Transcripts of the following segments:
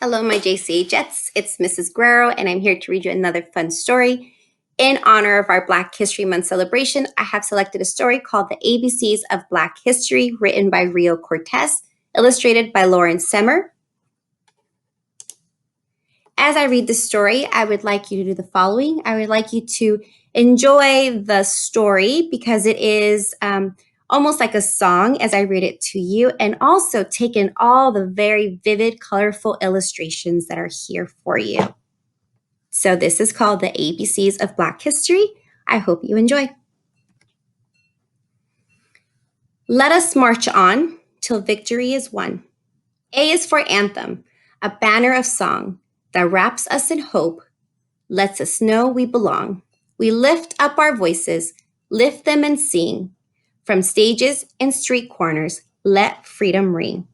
Hello, my JCA Jets. It's Mrs. Guerrero, and I'm here to read you another fun story. In honor of our Black History Month celebration, I have selected a story called The ABCs of Black History, written by Rio Cortez, illustrated by Lauren Semmer. As I read the story, I would like you to do the following. I would like you to enjoy the story because it is almost like a song as I read it to you, and also take in all the very vivid, colorful illustrations that are here for you. So this is called the ABCs of Black History. I hope you enjoy. Let us march on till victory is won. A is for anthem, a banner of song that wraps us in hope, lets us know we belong. We lift up our voices, lift them and sing. From stages and street corners, let freedom ring.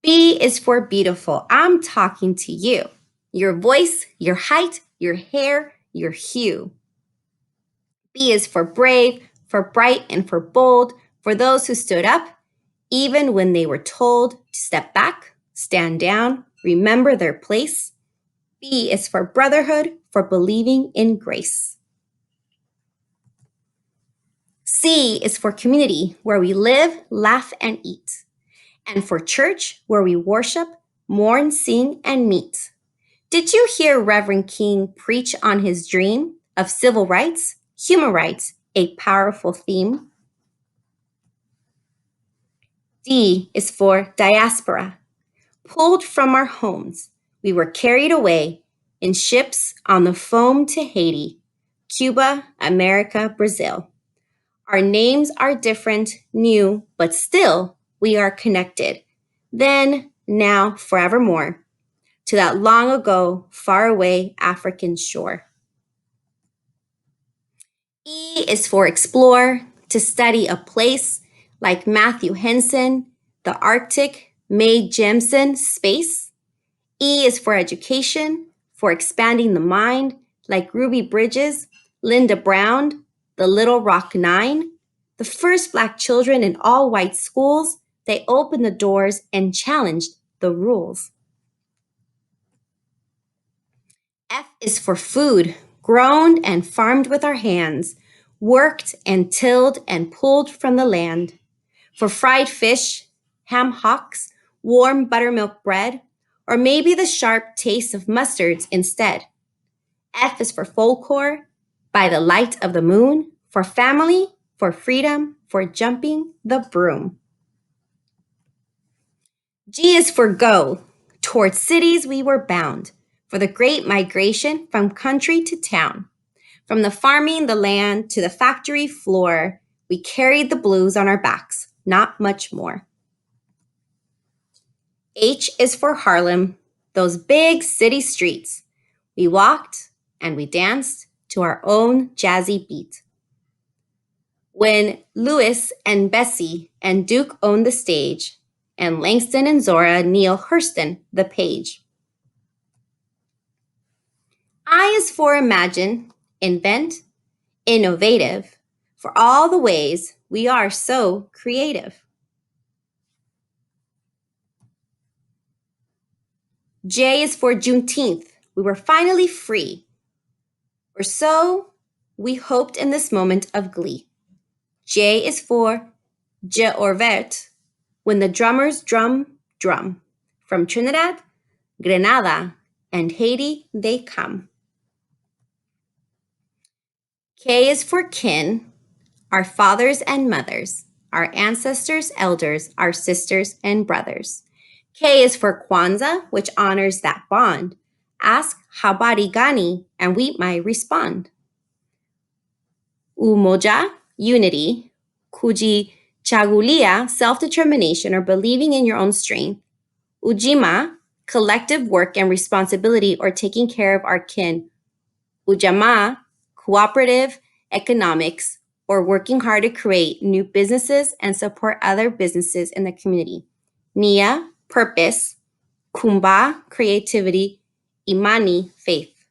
B is for beautiful. I'm talking to you. Your voice, your height, your hair, your hue. B is for brave, for bright, and for bold, for those who stood up, even when they were told to step back, stand down, remember their place. B is for brotherhood, for believing in grace. C is for community, where we live, laugh, and eat. And for church, where we worship, mourn, sing, and meet. Did you hear Reverend King preach on his dream of civil rights, human rights, a powerful theme? D is for diaspora. Pulled from our homes, we were carried away in ships on the foam to Haiti, Cuba, America, Brazil. Our names are different, new, but still we are connected. Then, now, forevermore, to that long ago, far away African shore. E is for explore, to study a place like Matthew Henson, the Arctic, Mae Jemison, space. E is for education, for expanding the mind, like Ruby Bridges, Linda Brown, the Little Rock Nine, the first Black children in all white schools. They opened the doors and challenged the rules. F is for food, grown and farmed with our hands, worked and tilled and pulled from the land. For fried fish, ham hocks, warm buttermilk bread, or maybe the sharp taste of mustards instead. F is for folklore, by the light of the moon, for family, for freedom, for jumping the broom. G is for go, towards cities we were bound, for the great migration from country to town. From the farming the land to the factory floor, we carried the blues on our backs, not much more. H is for Harlem, those big city streets. We walked and we danced to our own jazzy beat. When Louis and Bessie and Duke owned the stage, and Langston and Zora Neale Hurston the page. I is for imagine, invent, innovative, for all the ways we are so creative. J is for Juneteenth. We were finally free. Or so we hoped in this moment of glee. J is for Je Orvert, when the drummers drum. From Trinidad, Grenada, and Haiti they come. K is for kin, our fathers and mothers, our ancestors, elders, our sisters and brothers. K is for Kwanzaa, which honors that bond. Ask habari gani, and we might respond. Umoja, unity. Kujichagulia, self-determination or believing in your own strength. Ujima, collective work and responsibility or taking care of our kin. Ujamaa, cooperative economics or working hard to create new businesses and support other businesses in the community. Nia, purpose. Kumba, creativity. Imani, faith.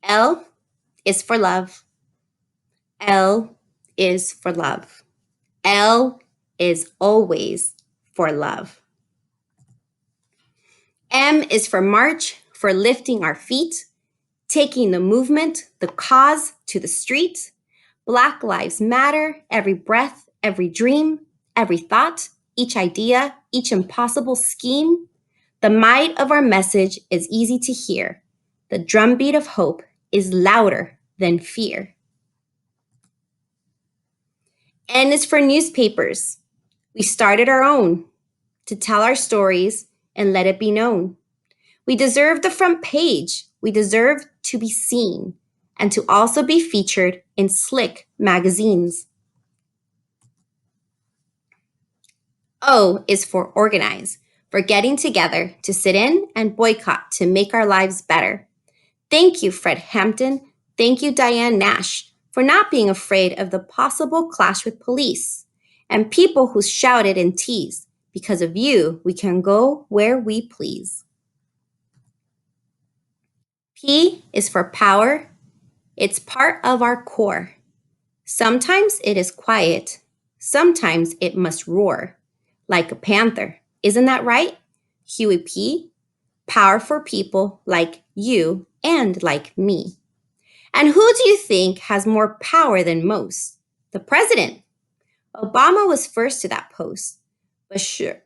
L is for love. L is for love. L is always for love. M is for march, for lifting our feet, taking the movement, the cause to the street. Black Lives Matter, every breath, every dream, every thought, each idea, each impossible scheme. The might of our message is easy to hear. The drumbeat of hope is louder than fear. N is for newspapers. We started our own to tell our stories and let it be known. We deserve the front page. We deserve to be seen and to also be featured in slick magazines. O is for organize, for getting together to sit in and boycott to make our lives better. Thank you, Fred Hampton. Thank you, Diane Nash, for not being afraid of the possible clash with police and people who shouted and teased. Because of you, we can go where we please. P is for power. It's part of our core. Sometimes it is quiet. Sometimes it must roar like a panther. Isn't that right? Huey P. Power for people like you and like me. And who do you think has more power than most? The president. Obama was first to that post. But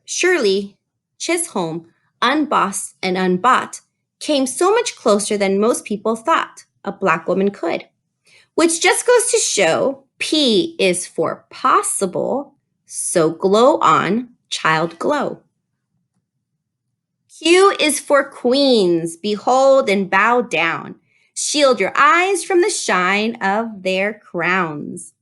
surely Chisholm, unbossed and unbought, came so much closer than most people thought a black woman could. Which just goes to show P is for possible, so glow on, child glow. Q is for queens, behold and bow down. Shield your eyes from the shine of their crowns.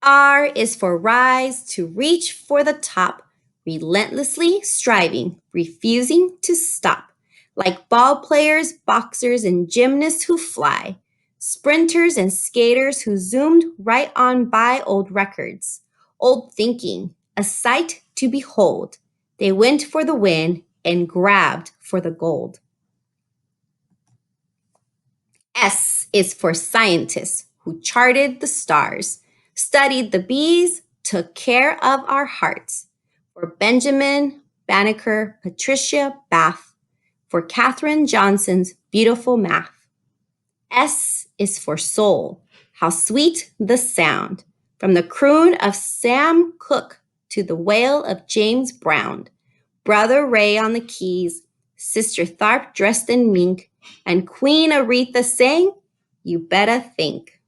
R is for rise, to reach for the top, relentlessly striving, refusing to stop. Like ball players, boxers, and gymnasts who fly, sprinters and skaters who zoomed right on by old records, old thinking, a sight to behold. They went for the win and grabbed for the gold. S is for scientists who charted the stars, studied the bees, took care of our hearts. For Benjamin, Banneker, Patricia, Bath. For Katherine Johnson's beautiful math. S is for soul. How sweet the sound. From the croon of Sam Cooke to the wail of James Brown. Brother Ray on the keys, Sister Tharp dressed in mink, and Queen Aretha sang, You Better Think.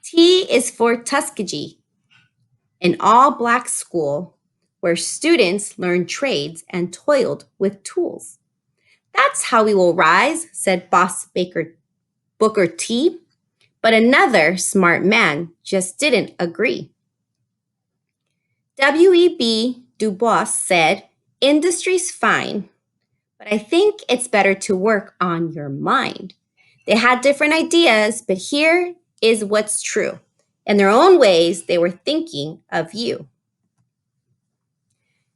T is for Tuskegee, an all-black school where students learned trades and toiled with tools. That's how we will rise, said Boss Booker T. But another smart man just didn't agree. W.E.B. Du Bois said, Industry's fine, but I think it's better to work on your mind. They had different ideas, but here is what's true. In their own ways, they were thinking of you.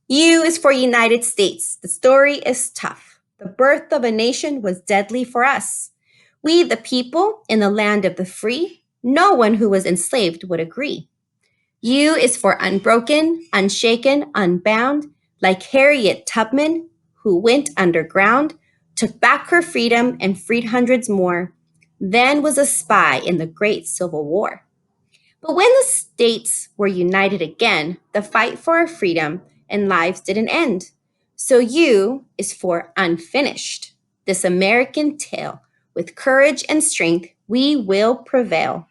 U is for United States. The story is tough. The birth of a nation was deadly for us. We, the people, in the land of the free, no one who was enslaved would agree. U is for unbroken, unshaken, unbound, like Harriet Tubman, who went underground, took back her freedom and freed hundreds more, then was a spy in the Great Civil War. But when the states were united again, the fight for our freedom and lives didn't end. So U is for unfinished. This American tale, with courage and strength, we will prevail.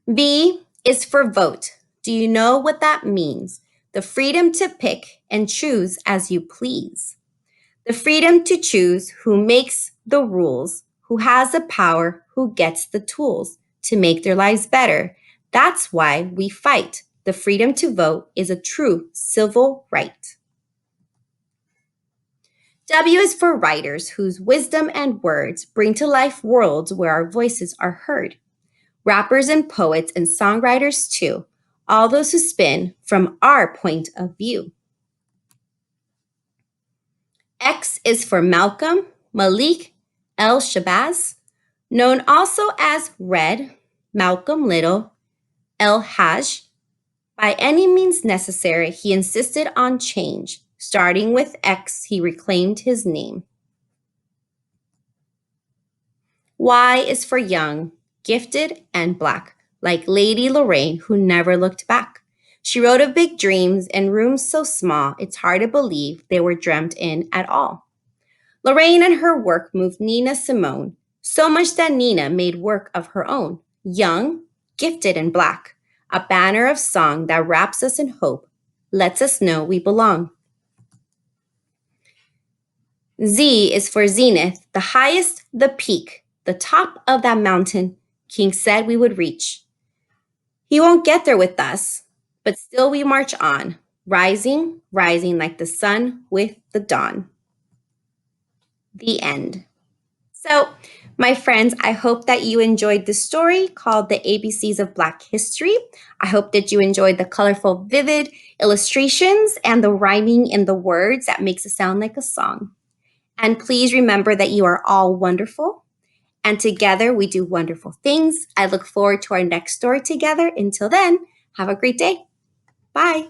V is for vote. Do you know what that means? The freedom to pick and choose as you please. The freedom to choose who makes the rules, who has the power, who gets the tools to make their lives better. That's why we fight. The freedom to vote is a true civil right. W is for writers whose wisdom and words bring to life worlds where our voices are heard. Rappers and poets and songwriters too, all those who spin from our point of view. X is for Malcolm, Malik, El Shabazz, known also as Red, Malcolm Little, El Hajj. By any means necessary, he insisted on change. Starting with X, he reclaimed his name. Y is for young, gifted, and black, like Lady Lorraine, who never looked back. She wrote of big dreams in rooms so small, it's hard to believe they were dreamt in at all. Lorraine and her work moved Nina Simone, so much that Nina made work of her own, young, gifted, and black, a banner of song that wraps us in hope, lets us know we belong. Z is for zenith, the highest, the peak, the top of that mountain King said we would reach. He won't get there with us, but still we march on, rising, rising like the sun with the dawn. The end. So, my friends, I hope that you enjoyed this story called The ABCs of Black History. I hope that you enjoyed the colorful, vivid illustrations and the rhyming in the words that makes it sound like a song. And please remember that you are all wonderful, and together we do wonderful things. I look forward to our next story together. Until then, have a great day. Bye.